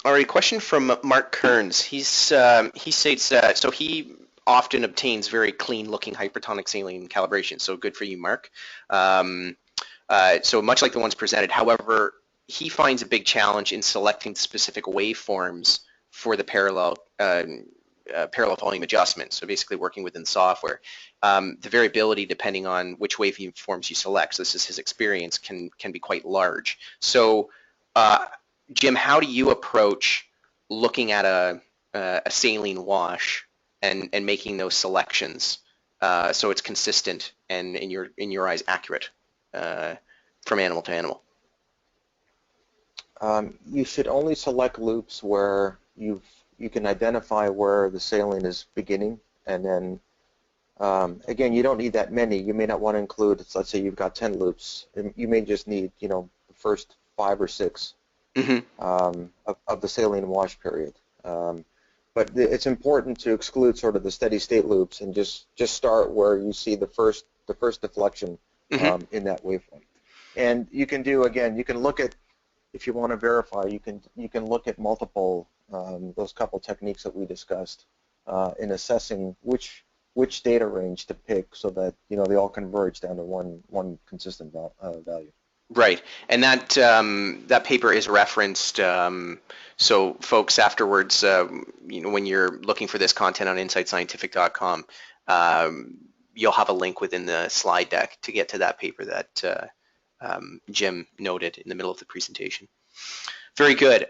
All right, question from Mark Kearns. He states that, so he often obtains very clean-looking hypertonic saline calibration, so good for you, Mark. So much like the ones presented. However, he finds a big challenge in selecting specific waveforms for the parallel volume adjustment, so basically working within software. The variability, depending on which waveforms you select, so this is his experience, can be quite large. So, Jim, how do you approach looking at a saline wash and making those selections so it's consistent and in your eyes accurate from animal to animal? You should only select loops where you can identify where the saline is beginning, and then again, you don't need that many. You may not want to include, let's say you've got 10 loops. You may just need, the first 5 or 6 of the saline wash period. But it's important to exclude sort of the steady state loops and just start where you see the first deflection in that waveform. And you can do, again, you can look at, if you want to verify, you can look at multiple those couple techniques that we discussed in assessing which data range to pick so that they all converge down to one consistent value. Right, and that paper is referenced. So folks, afterwards, when you're looking for this content on InsightScientific.com, you'll have a link within the slide deck to get to that paper that Jim noted in the middle of the presentation. Very good.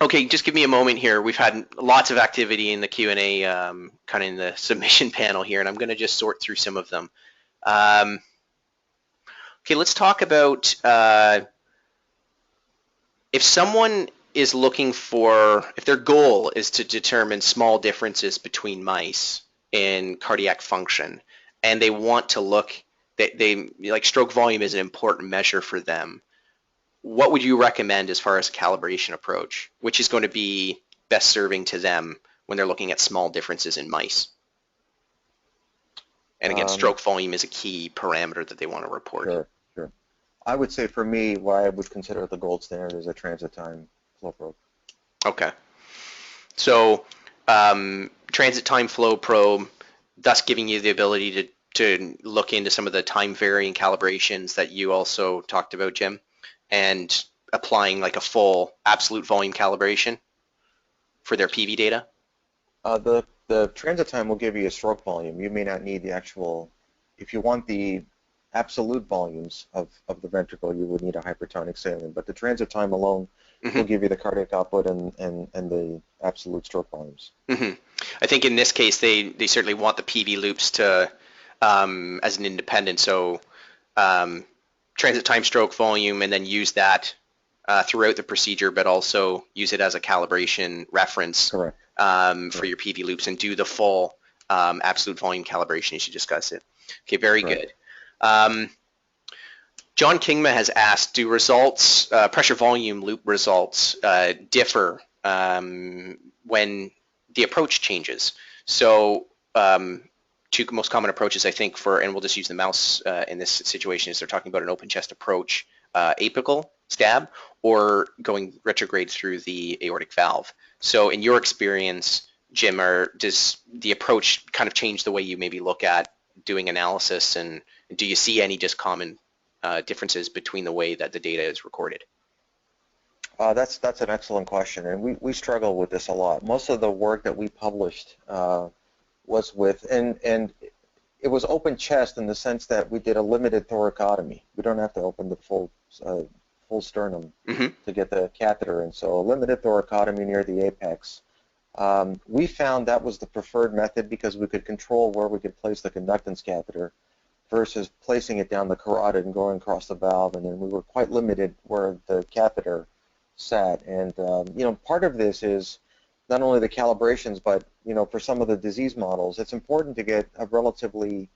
Okay, just give me a moment here. We've had lots of activity in the Q&A, kind of in the submission panel here, and I'm going to just sort through some of them. Okay, let's talk about if someone is looking for, if their goal is to determine small differences between mice in cardiac function, and they want to look, they like stroke volume is an important measure for them. What would you recommend as far as a calibration approach, which is going to be best serving to them when they're looking at small differences in mice? And again, stroke volume is a key parameter that they want to report. Sure. I would say for me, what I would consider the gold standard is a transit time flow probe. Okay. So transit time flow probe, thus giving you the ability to look into some of the time varying calibrations that you also talked about, Jim, and applying like a full absolute volume calibration for their PV data? The transit time will give you a stroke volume. You may not need the actual, if you want the absolute volumes of the ventricle, you would need a hypertonic saline, but the transit time alone will give you the cardiac output and the absolute stroke volumes. I think in this case they certainly want the PV loops to as an independent, so transit time stroke volume, and then use that throughout the procedure, but also use it as a calibration reference for your PV loops, and do the full absolute volume calibration as you discuss it. Okay, very good. John Kingma has asked, do results, pressure volume loop results differ when the approach changes? So two most common approaches, I think, and we'll just use the mouse in this situation, is they're talking about an open chest approach, apical stab, or going retrograde through the aortic valve. So in your experience, Jim, does the approach kind of change the way you maybe look at doing analysis, and do you see any just common differences between the way that the data is recorded? That's an excellent question, and we struggle with this a lot. Most of the work that we published was with, and it was open chest in the sense that we did a limited thoracotomy. We don't have to open the full sternum to get the catheter in, so a limited thoracotomy near the apex. We found that was the preferred method because we could control where we could place the conductance catheter versus placing it down the carotid and going across the valve, and then we were quite limited where the catheter sat. And part of this is not only the calibrations, but for some of the disease models, it's important to get a relatively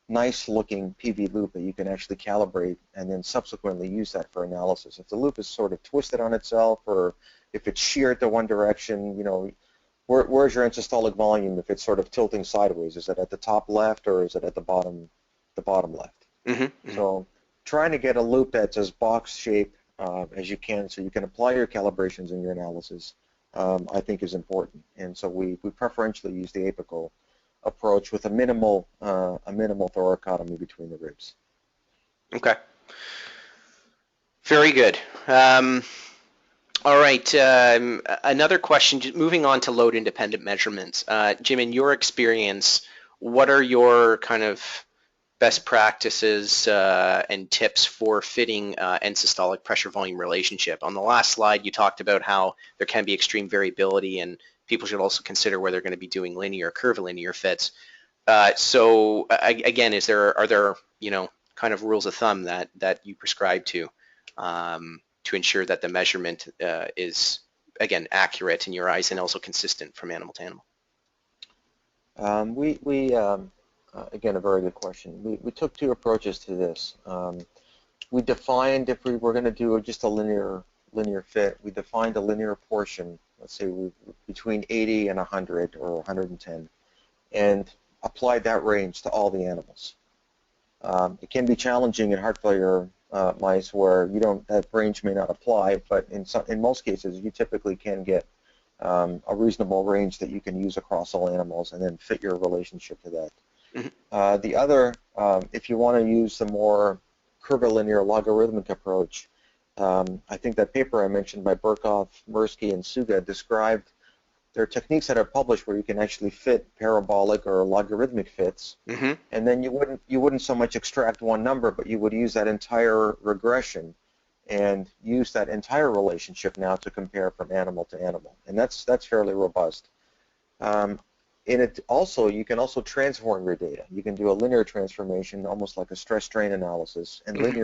nice-looking PV loop that you can actually calibrate and then subsequently use that for analysis. If the loop is sort of twisted on itself, or if it's sheared to one direction, where's your systolic volume if it's sort of tilting sideways? Is it at the top left, or is it at the bottom left? So trying to get a loop that's as box-shaped as you can, so you can apply your calibrations in your analysis, I think is important. And so we preferentially use the apical approach with a minimal thoracotomy between the ribs. Okay. Very good. All right. Another question. Moving on to load-independent measurements. Jim, in your experience, what are your kind of best practices and tips for fitting end systolic pressure volume relationship? On the last slide, you talked about how there can be extreme variability, and people should also consider whether they're going to be doing linear or curvilinear fits. Again, are there kind of rules of thumb that you prescribe to ensure that the measurement is, again, accurate in your eyes and also consistent from animal to animal? Again, a very good question. We took two approaches to this. We defined, if we were going to do just a linear fit, we defined a linear portion, let's say between 80 and 100 or 110, and applied that range to all the animals. It can be challenging in heart failure mice where that range may not apply, but in most cases you typically can get a reasonable range that you can use across all animals and then fit your relationship to that. Mm-hmm. The other, if you want to use the more curvilinear logarithmic approach, I think that paper I mentioned by Burkhoff, Mirsky, and Suga described there are techniques that are published where you can actually fit parabolic or logarithmic fits, mm-hmm. and then you wouldn't so much extract one number, but you would use that entire regression and use that entire relationship now to compare from animal to animal, and that's fairly robust. In it also, you can also transform your data. You can do a linear transformation, almost like a stress-strain analysis, and mm-hmm.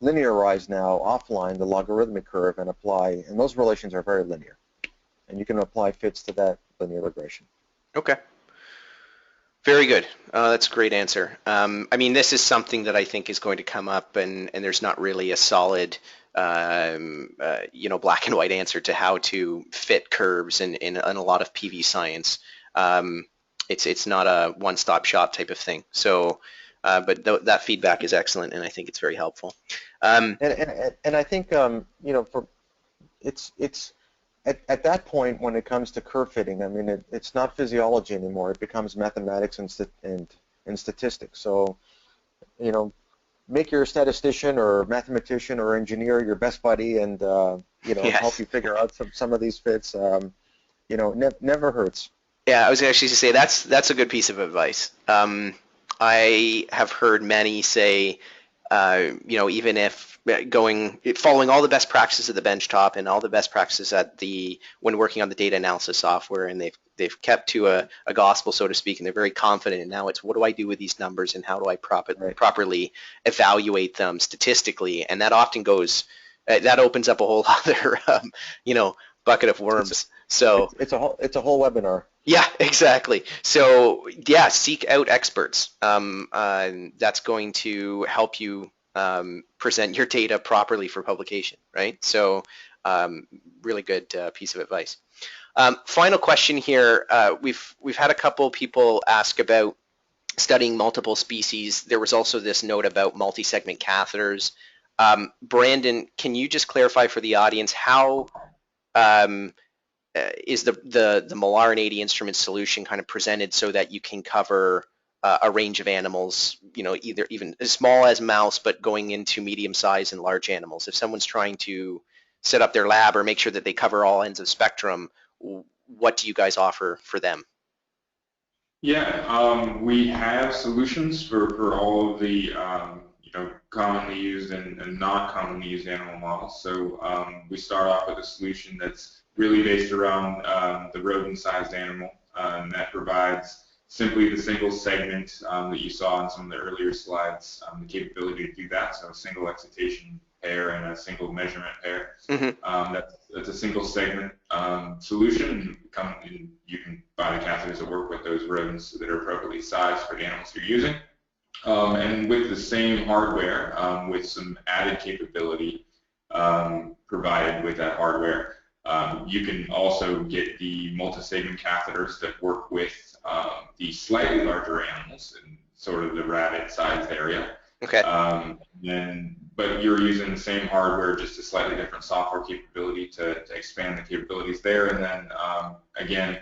linearize now offline the logarithmic curve and apply, and those relations are very linear. And you can apply fits to that linear regression. Okay. Very good. That's a great answer. I mean, this is something that I think is going to come up, and there's not really a solid, black and white answer to how to fit curves in a lot of PV science. It's not a one-stop shop type of thing. So, but that feedback is excellent, and I think it's very helpful. And I think it's at that point when it comes to curve fitting, I mean it's not physiology anymore. It becomes mathematics and statistics. So, make your statistician or mathematician or engineer your best buddy, and yes. help you figure out some of these fits. Never hurts. Yeah, I was actually to say that's a good piece of advice. I have heard many say, even if following all the best practices at the benchtop and all the best practices when working on the data analysis software, and they've kept to a gospel, so to speak, and they're very confident. And now it's, what do I do with these numbers, and how do I properly evaluate them statistically? And that often that opens up a whole other, bucket of worms. So it's a whole webinar. Yeah, exactly. So yeah, seek out experts. That's going to help you present your data properly for publication, right? So really good piece of advice. Final question here. We've had a couple people ask about studying multiple species. There was also this note about multi-segment catheters. Brandon, can you just clarify for the audience how is the Molar-80 instrument solution kind of presented so that you can cover a range of animals, either even as small as mouse, but going into medium size and large animals? If someone's trying to set up their lab or make sure that they cover all ends of spectrum, what do you guys offer for them? Yeah, we have solutions for all of the commonly used and not commonly used animal models. So we start off with a solution that's really based around the rodent-sized animal, and that provides simply the single segment that you saw in some of the earlier slides, the capability to do that. So a single excitation pair and a single measurement pair. Mm-hmm. That's a single segment solution. You can buy the catheters that work with those rodents that are appropriately sized for the animals you're using. And with the same hardware, with some added capability provided with that hardware, you can also get the multi-segment catheters that work with the slightly larger animals in sort of the rabbit-sized area. Okay. But you're using the same hardware, just a slightly different software capability to expand the capabilities there. And then, again,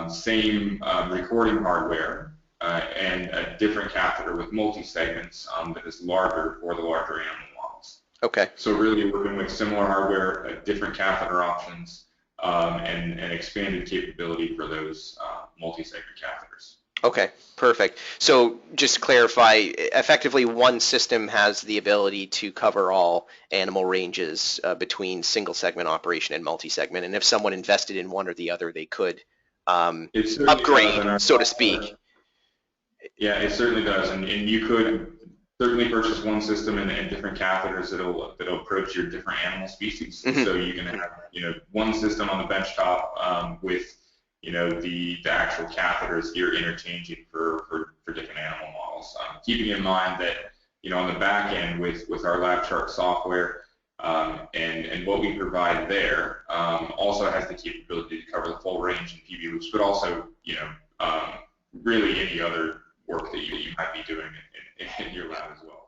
same recording hardware and a different catheter with multi-segments that is larger for the larger animal models. Okay. So really working with similar hardware, different catheter options, and expanded capability for those multi-segment catheters. Okay, perfect. So just to clarify, effectively one system has the ability to cover all animal ranges between single segment operation and multi-segment, and if someone invested in one or the other, they could upgrade, so to speak. Yeah, it certainly does, and you could certainly purchase one system and different catheters that'll approach your different animal species. Mm-hmm. So you can have one system on the benchtop with the actual catheters you're interchanging for different animal models. Keeping in mind that on the back end with our lab chart software and what we provide there also has the capability to cover the full range in PV loops, but also really any other work that you might be doing in your lab as well.